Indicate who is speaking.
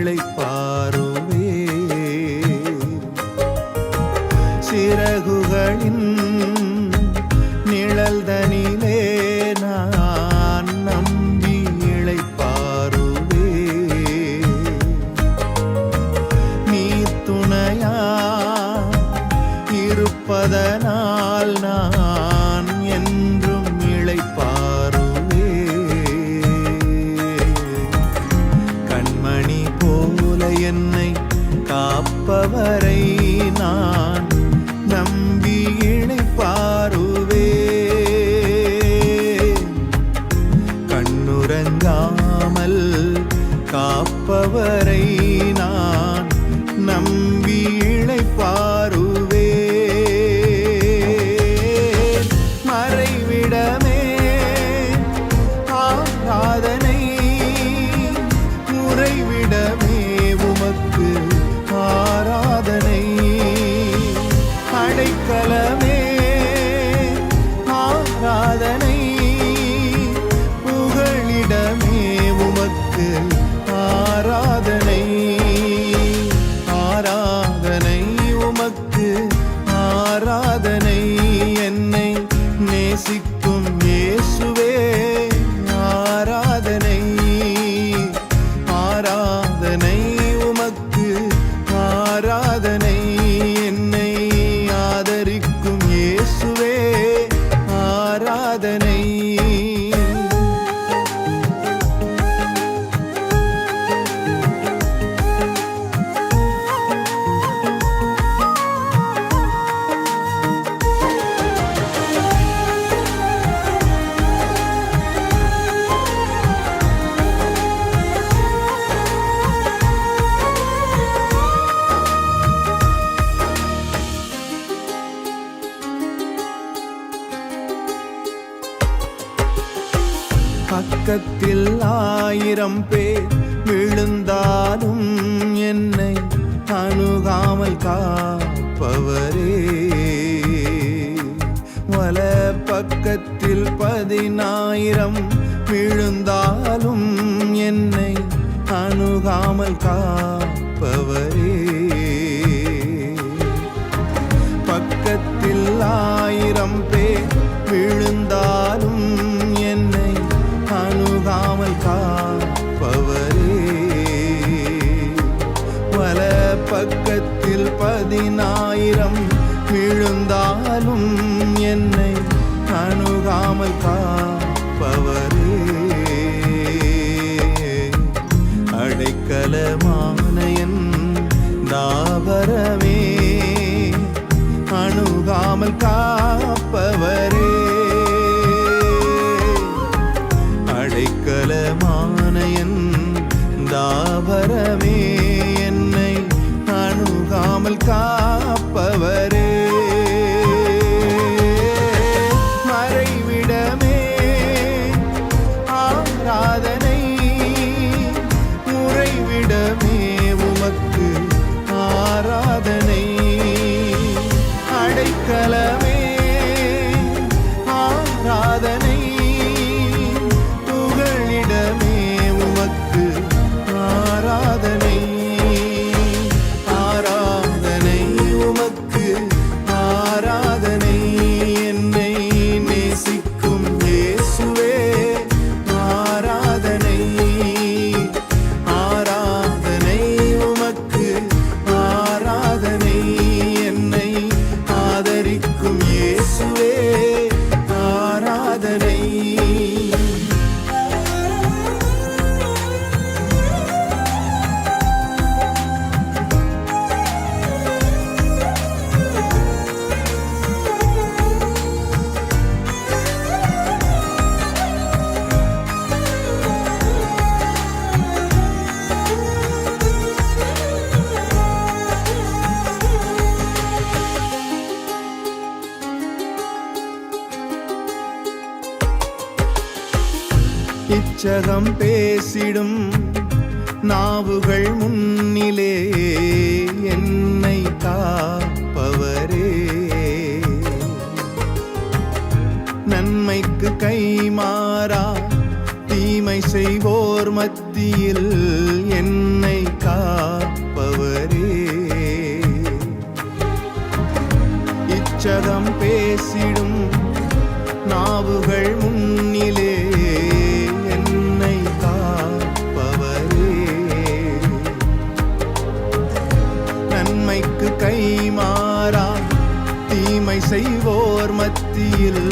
Speaker 1: இளைப்பாறுவே. சிறகுகளின் நிழல் தனிலே நான் நம்பி இளைப்பாறுவே. நீ துணையா இருப்பதனால் நான் என்றும் இளைப்பாறுவே. கண்மணி போல என்னை காப்பவரை நான் நம்பி இளைப்பாறுவே. கண்ணுறங்காமல் காப்பவரை நான் நம்பி இளைப்பாறுவே. மறைவிடமே ஆராதனை, உறைவிடமே உமக்கு ஆராதனை. அடைக்கலமே ஆராதனை, புகழிடமே உமக்கு ஆராதனை. ஆராதனை உமக்கு ஆராதனை. என்னை நேசிக்கும் இயேசுவே ஆராதனை. ஆராதனை உமக்கு ஆராதனை. என்னை ஆதரிக்கும் இயேசுவே ஆராதனை. பக்கத்தில் 1000 பேர் விழுந்தாலும் என்னை அணுகாமல் காப்பவரே. வல பக்கத்தில் 10,000 விழுந்தாலும் என்னை அணுகாமல் காப்பவரே. பக்கத்தில் 1000 பேர் விழுந்தாலும் என்னை அணுகாமல் காப்பவரே. வல பக்கத்தில் 10,000 விழுந்தாலும் என்னை அணுகாமல் காப்பவரே. அடைக்கலமான என் தாவரமே அணுகாமல் காப்பவரே. அடைக்கலமான என் தாவரமே என்னை அணுகாமல் காப்பவரே. மறைவிடமே ஆராதனை, உறைவிடமே உமக்கு ஆராதனை. அடைக்கலமே ஆராதனை, புகழிடமே உமக்கு ஆராதனை. ஆராதனை உமக்கு ஆராதனை. என்னை நேசிக்கும் இயேசுவே ஆராதனை. ஆராதனை உமக்கு ஆராதனை. என்னை ஆதரிக்கும் இயேசுவே ஆராதனை. இச்சகம் பேசிடும் நாவுகள் முன்னிலே என்னை காப்பவரே. நன்மைக்கு கைமாறா தீமை செய்வோர் மத்தியில் என்னை செய்வோர் மத்தியில்